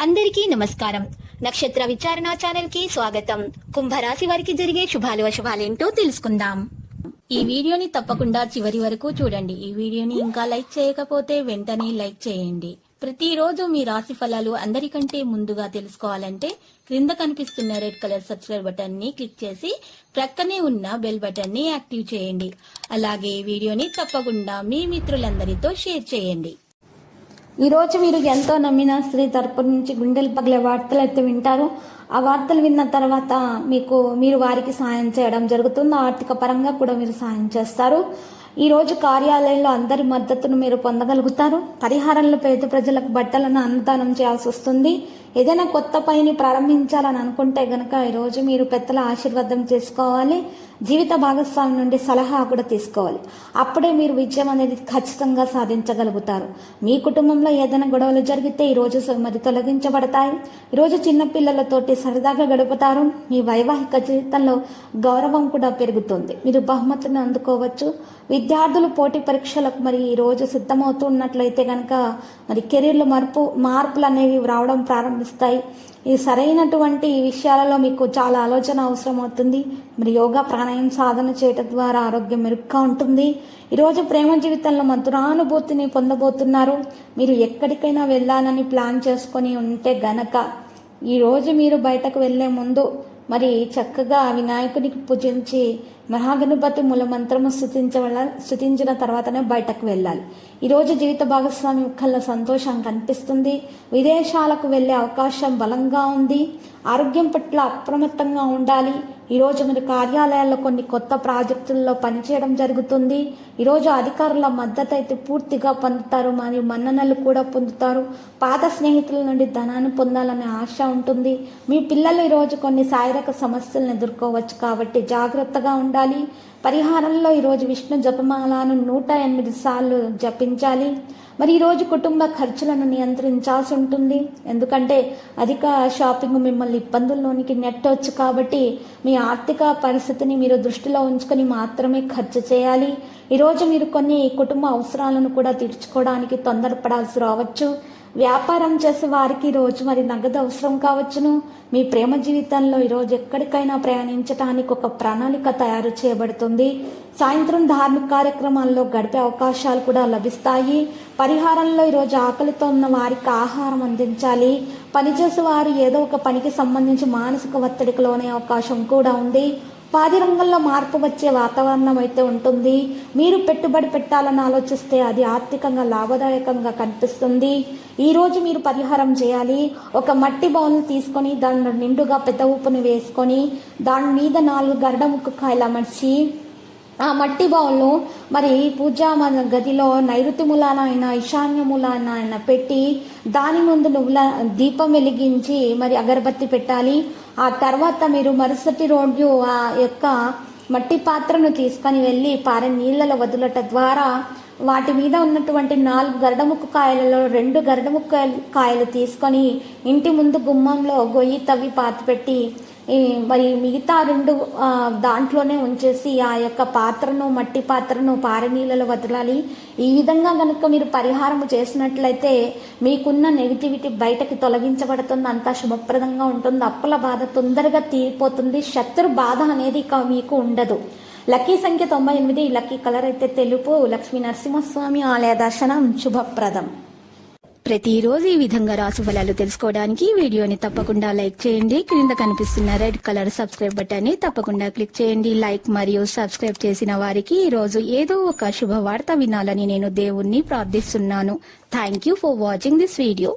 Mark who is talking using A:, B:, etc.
A: అందరికీ నమస్కారం. నక్షత్ర విచారణ ఛానల్ కి స్వాగతం. కుంభరాశి వారికి జరిగే శుభాలు అశుభాలేంటో తెలుసుకుందాం. ఈ వీడియోని తప్పకుండా చివరి వరకు చూడండి. ఈ వీడియోని ఇంకా లైక్ చేయకపోతే వెంటనే లైక్ చేయండి. ప్రతిరోజు మీ రాశి ఫలాలు అందరికంటే ముందుగా తెలుసుకోవాలంటే క్రింద కనిపిస్తున్న రెడ్ కలర్ సబ్స్క్రైబ్ బటన్ ని క్లిక్ చేసి ప్రక్కనే ఉన్న బెల్ బటన్ ని యాక్టివ్ చేయండి. అలాగే ఈ వీడియోని తప్పకుండా మీ మిత్రులందరితో షేర్ చేయండి.
B: ఈరోజు మీరు ఎంతో నమ్మిన స్త్రీ తరపు నుంచి గుండెలు పగిలే వార్తలు అయితే వింటారు. ఆ వార్తలు విన్న తర్వాత మీరు వారికి సాయం చేయడం జరుగుతుంది. ఆర్థిక పరంగా కూడా మీరు సాయం చేస్తారు. ఈరోజు కార్యాలయంలో అందరి మద్దతును మీరు పొందగలుగుతారు. పరిహారంలో పేద ప్రజలకు బట్టలను అన్నదానం చేయాల్సి వస్తుంది. ఏదైనా కొత్త పనిని ప్రారంభించాలని అనుకుంటే గనక ఈరోజు మీరు పెద్దల ఆశీర్వాదం చేసుకోవాలి. జీవిత భాగస్వామి నుండి సలహా కూడా తీసుకోవాలి. అప్పుడే మీరు విజయం అనేది ఖచ్చితంగా సాధించగలుగుతారు. మీ కుటుంబంలో ఏదైనా గొడవలు జరిగితే ఈరోజు మరి తొలగించబడతాయి. ఈరోజు చిన్నపిల్లలతోటి సరదాగా గడుపుతారు. మీ వైవాహిక జీవితంలో గౌరవం కూడా పెరుగుతుంది. మీరు బహుమతిని అందుకోవచ్చు. విద్యార్థులు పోటీ పరీక్షలకు మరి ఈరోజు సిద్ధమవుతున్నట్లయితే కనుక మరి కెరీర్లో మార్పులు అనేవి రావడం ప్రారంభిస్తాయి. ఈ సరైనటువంటి విషయాలలో మీకు చాలా ఆలోచన అవసరం అవుతుంది. మరి యోగా ప్రాణాయామం సాధన చేయడం ద్వారా ఆరోగ్యం మెరుగ్గా ఉంటుంది. ఈరోజు ప్రేమ జీవితంలో మధురానుభూతిని పొందబోతున్నారు. మీరు ఎక్కడికైనా వెళ్ళాలని ప్లాన్ చేసుకొని ఉంటే గనక ఈరోజు మీరు బయటకు వెళ్లే ముందు మరి చక్కగా వినాయకునికి పూజించి మహాగణపతి మూల మంత్రము స్తుతించిన తర్వాతనే బయటకు వెళ్ళాలి. ఈరోజు జీవిత భాగస్వామి ముఖంలో సంతోషం కనిపిస్తుంది. విదేశాలకు వెళ్ళే అవకాశం బలంగా ఉంది. ఆరోగ్యం పట్ల అప్రమత్తంగా ఉండాలి. ఈరోజు మీరు కార్యాలయాల్లో కొన్ని కొత్త ప్రాజెక్టుల్లో పనిచేయడం జరుగుతుంది. ఈరోజు అధికారుల మద్దతు అయితే పూర్తిగా పొందుతారు. మరియు మన్ననలు కూడా పొందుతారు. పాత స్నేహితుల నుండి ధనాన్ని పొందాలనే ఆశ ఉంటుంది. మీ పిల్లలు ఈరోజు కొన్ని శారీరక సమస్యలను ఎదుర్కోవచ్చు కాబట్టి జాగ్రత్తగా ఉండాలి. పరిహారంలో ఈరోజు విష్ణు జపమాలను 108 సార్లు జపించాలి. మరి ఈరోజు కుటుంబ ఖర్చులను నియంత్రించాల్సి ఉంటుంది. ఎందుకంటే అధిక షాపింగ్ మిమ్మల్ని ఇబ్బందుల్లోనికి నెట్టవచ్చు. కాబట్టి మీ ఆర్థిక పరిస్థితిని మీరు దృష్టిలో ఉంచుకొని మాత్రమే ఖర్చు చేయాలి. ఈరోజు మీరు కొన్ని కుటుంబ అవసరాలను కూడా తీర్చుకోవడానికి తొందరపడాల్సి రావచ్చు. వ్యాపారం చేసే వారికి ఈరోజు మరి నగదు అవసరం కావచ్చును. మీ ప్రేమ జీవితంలో ఈరోజు ఎక్కడికైనా ప్రయాణించడానికి ఒక ప్రణాళిక తయారు చేయబడుతుంది. సాయంత్రం ధార్మిక కార్యక్రమాల్లో గడిపే అవకాశాలు కూడా లభిస్తాయి. పరిహారంలో ఈరోజు ఆకలితో ఉన్న వారికి ఆహారం అందించాలి. పనిచేసే వారు ఏదో ఒక పనికి సంబంధించి మానసిక ఒత్తిడికి లోనే అవకాశం కూడా ఉంది. పాది రంగంలో మార్పు వచ్చే వాతావరణం అయితే ఉంటుంది. మీరు పెట్టుబడి పెట్టాలని ఆలోచిస్తే అది ఆర్థికంగా లాభదాయకంగా కనిపిస్తుంది. ఈరోజు మీరు పరిహారం చేయాలి. ఒక మట్టి బౌల్ని తీసుకొని దానిలో నిండుగా పెద్ద ఉప్పుని వేసుకొని దాని మీద 4 గరడముక్కకాయలు అమర్చి ఆ మట్టి బౌల్ను మరి పూజా గదిలో నైరుతి మూలాన అయినా ఈశాన్య మూలాన అయినా పెట్టి దాని ముందు దీపం వెలిగించి మరి అగరబత్తి పెట్టాలి. ఆ తర్వాత మీరు మరుసటి రోజు ఆ యొక్క మట్టి పాత్రను తీసుకొని వెళ్ళి పారే నీళ్ళలో వదులట ద్వారా వాటి మీద ఉన్నటువంటి 4 గరడముక్క కాయలలో 2 గరడముక్క కాయలు తీసుకొని ఇంటి ముందు గుమ్మంలో గొయ్యి తవ్వి పాతి పెట్టి మరి మిగతా 2 దాంట్లోనే ఉంచేసి ఆ యొక్క పాత్రను మట్టి పాత్రను పారే నీళ్ళలో వదలాలి. ఈ విధంగా కనుక మీరు పరిహారం చేసినట్లయితే మీకున్న నెగిటివిటీ బయటకి తొలగించబడుతుంది. అంతా శుభప్రదంగా ఉంటుంది. అప్పుల బాధ తొందరగా తీరిపోతుంది. శత్రు బాధ అనేది ఇక మీకు ఉండదు. లక్కీ సంఖ్య 98. లక్కీ కలర్ అయితే తెలుపు. లక్ష్మీ నరసింహస్వామి ఆలయ దర్శనం శుభప్రదం.
A: ప్రతిరోజు ఈ విధంగా రాశి ఫలాలు తెలుసుకోవడానికి వీడియోని తప్పకుండా లైక్ చేయండి. క్రింద కనిపిస్తున్న రెడ్ కలర్ సబ్స్క్రైబ్ బటన్ ని తప్పకుండా క్లిక్ చేయండి. లైక్ మరియు సబ్స్క్రైబ్ చేసిన వారికి ఈ రోజు ఏదో ఒక శుభవార్త వినాలని నేను దేవుణ్ణి ప్రార్థిస్తున్నాను. Thank you for watching this video.